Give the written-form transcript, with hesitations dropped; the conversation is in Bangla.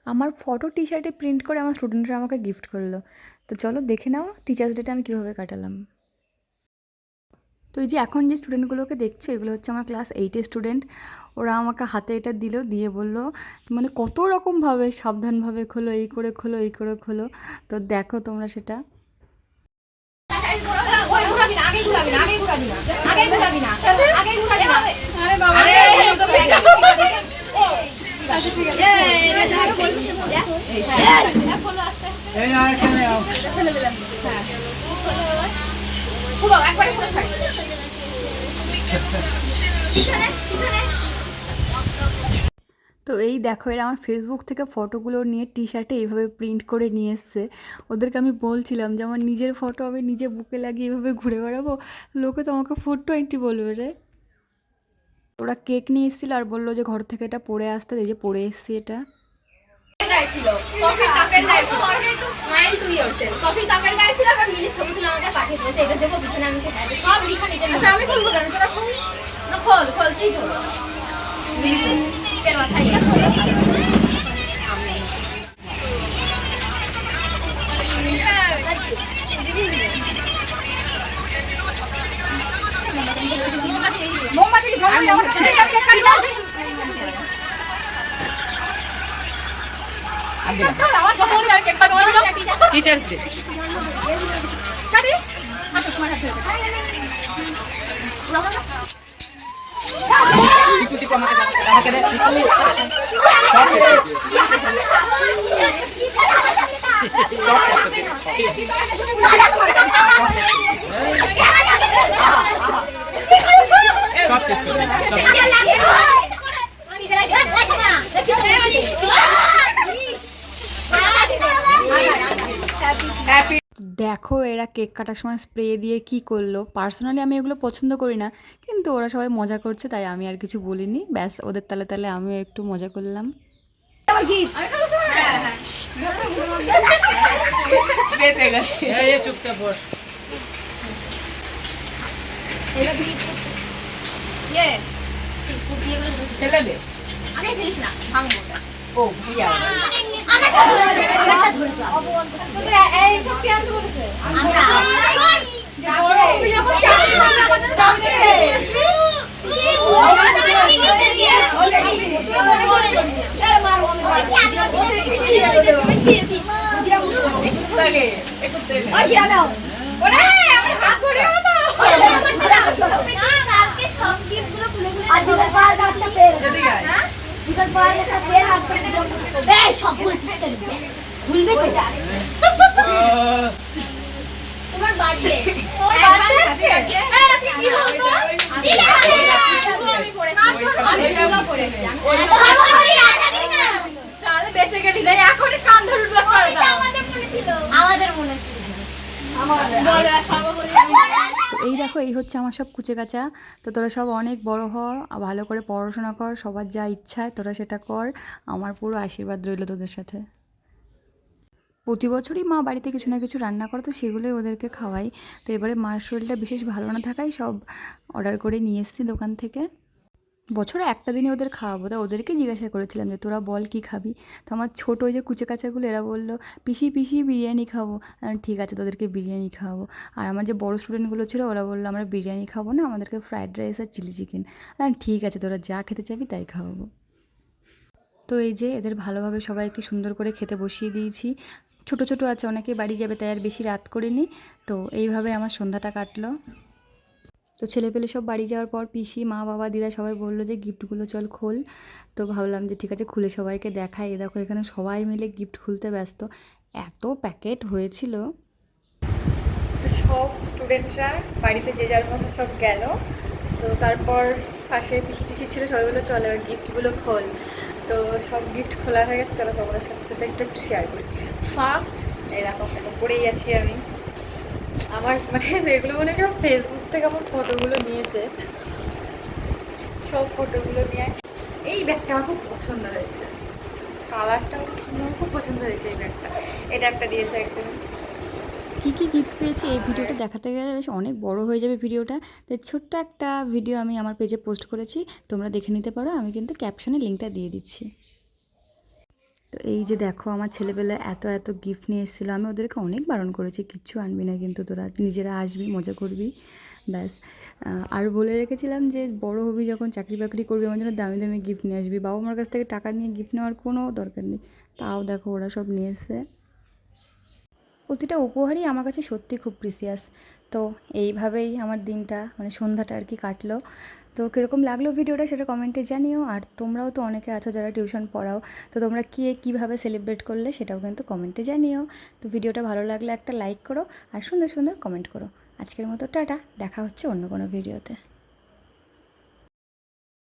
আমার ফটো টি শার্টে প্রিন্ট করে আমার স্টুডেন্টরা আমাকে গিফট করলো। তো চলো দেখে নাও টিচার্স ডেটা আমি কীভাবে কাটালাম। তো এই যে এখন যে স্টুডেন্টগুলোকে দেখছো এগুলো হচ্ছে আমার ক্লাস 8-এর স্টুডেন্ট। ওরা আমাকে হাতে এটা দিল, দিয়ে বললো মানে কত রকমভাবে সাবধানভাবে খোলো, এই করে খোলো, এই করে খোলো। তো দেখো তোমরা সেটা। তো এই দেখো এরা আমার ফেসবুক থেকে ফটোগুলো নিয়ে টি শার্টে এইভাবে প্রিন্ট করে নিয়ে এসছে। ওদেরকে আমি বলছিলাম যে আমার নিজের ফটো আমি নিজে বুকে লাগিয়ে এইভাবে ঘুরে বেড়াবো, লোকে তো আমাকে 420 বলবে রে। ওরা কেক নিয়ে এসেছিলো আর বললো যে ঘর থেকে এটা পরে আসতে, এই যে পরে এসছি এটা। টিচার্স ডে দেখো এরা কেক কাটার সময় স্প্রে দিয়ে কি করলো। পার্সোনালি আমি এগুলো পছন্দ করি না, কিন্তু ওরা সবাই মজা করছে তাই আমি আর কিছু বলিনি। ব্যাস ওদের তালে তালে আমিও একটু মজা করলাম। এই দেখো এই হচ্ছে আমার সব কুচে কাচা। তো তোরা সব অনেক বড় হ, ভালো করে পড়াশোনা কর, সবার যা ইচ্ছা তোরা সেটা কর। আমার পুরো আশীর্বাদ রইল তোদের সাথে। প্রতি বছরই মা বাড়িতে কিছু না কিছু রান্না করে, তো সেগুলোই ওদেরকে খাওয়াই। তো এবারে মার শরীরটা বিশেষ ভালো না থাকায় সব অর্ডার করে নিয়ে এসেছি দোকান থেকে। বছরে একটা দিনই ওদের খাওয়াবো, তা ওদেরকে জিজ্ঞাসা করেছিলাম যে তোরা বল কী খাবি। তো আমার ছোটো ওই যে কুচে কাচাগুলো এরা বললো পিসি পিসি বিরিয়ানি খাবো। ঠিক আছে তোদেরকে বিরিয়ানি খাওয়াবো। আর আমার যে বড়ো স্টুডেন্টগুলো ছিল ওরা বললো আমরা বিরিয়ানি খাবো না, আমাদেরকে ফ্রায়েড রাইস আর চিলি চিকেন। ঠিক আছে তোরা যা খেতে চাবি তাই খাওয়াবো। তো এই যে এদের ভালোভাবে সবাইকে সুন্দর করে খেতে বসিয়ে দিয়েছি। ছোট ছোট আছে, অনেকেই বাড়ি যাবে তাই আর বেশি রাত করিনি। তো এইভাবে আমার সন্ধ্যাটা কাটলো। তো ছেলেপেলে সব বাড়ি যাওয়ার পর পিসি, মা, বাবা, দিদা সবাই বললো যে গিফটগুলো চল খোল। তো ভাবলাম যে ঠিক আছে খুলে সবাইকে দেখাই। দেখো এখানে সবাই মিলে গিফট খুলতে ব্যস্ত, এত প্যাকেট হয়েছিল। তো সব স্টুডেন্টরা বাড়িতে যে যার মতো সব গেল। তো তারপর পাশে পিসি টিসি ছিল, সবাই বললো চলো এবার গিফটগুলো খোল। তো সব গিফট খোলা হয়ে গেছে, চলো তোমাদের সাথে সাথে একটু একটু শেয়ার করি। ফার্স্ট এই দেখো ফটো পড়েই আছি আমি। আমার মানে এগুলো মনে সব ফেসবুক থেকে আমার ফটোগুলো নিয়েছে, সব ফটোগুলো নিয়ে। এই ব্যাগটা আমার খুব পছন্দ হয়েছে, কালারটা খুব পছন্দ হয়েছে এই ব্যাগটা। এটা একটা দিয়েছে একজন। কী কী গিফট পেয়েছি এই ভিডিওটা দেখাতে গেলে বেশ অনেক বড় হয়ে যাবে ভিডিওটা। তো ছোট্ট একটা ভিডিও আমি আমার পেজে পোস্ট করেছি, তোমরা দেখে নিতে পারো। আমি কিন্তু ক্যাপশনে লিঙ্কটা দিয়ে দিচ্ছি। তো এই যে দেখো আমার ছেলেবেলা এত এত গিফট নিয়ে এসেছিলো, আমি ওদেরকে অনেক বারণ করেছি কিচ্ছু আনবি না, কিন্তু তোরা নিজেরা আসবি, মজা করবি ব্যাস। আর বলে রেখেছিলাম যে বড় হবি যখন, চাকরি বাকরি করবি, আমার জন্য দামি দামি গিফট নিয়ে আসবি, বাবা মার কাছ থেকে টাকা নিয়ে গিফট নেওয়ার কোনো দরকার নেই। তাও দেখো ওরা সব নিয়ে এসে। প্রতিটা উপহারই আমার কাছে সত্যি খুব প্রিসিয়াস। তো এইভাবেই আমার দিনটা মানে সন্ধ্যাটা আর কি কাটলো। তো কীরকম লাগলো ভিডিওটা সেটা কমেন্টে জানিও। আর তোমরাও তো অনেকে আছো যারা টিউশন পড়াও, তো তোমরা কীভাবে সেলিব্রেট করলে সেটাও কিন্তু কমেন্টে জানিও। তো ভিডিওটা ভালো লাগলে একটা লাইক করো আর সুন্দর সুন্দর কমেন্ট করো। আজকের মতো টাটা, দেখা হচ্ছে অন্য কোনো ভিডিওতে।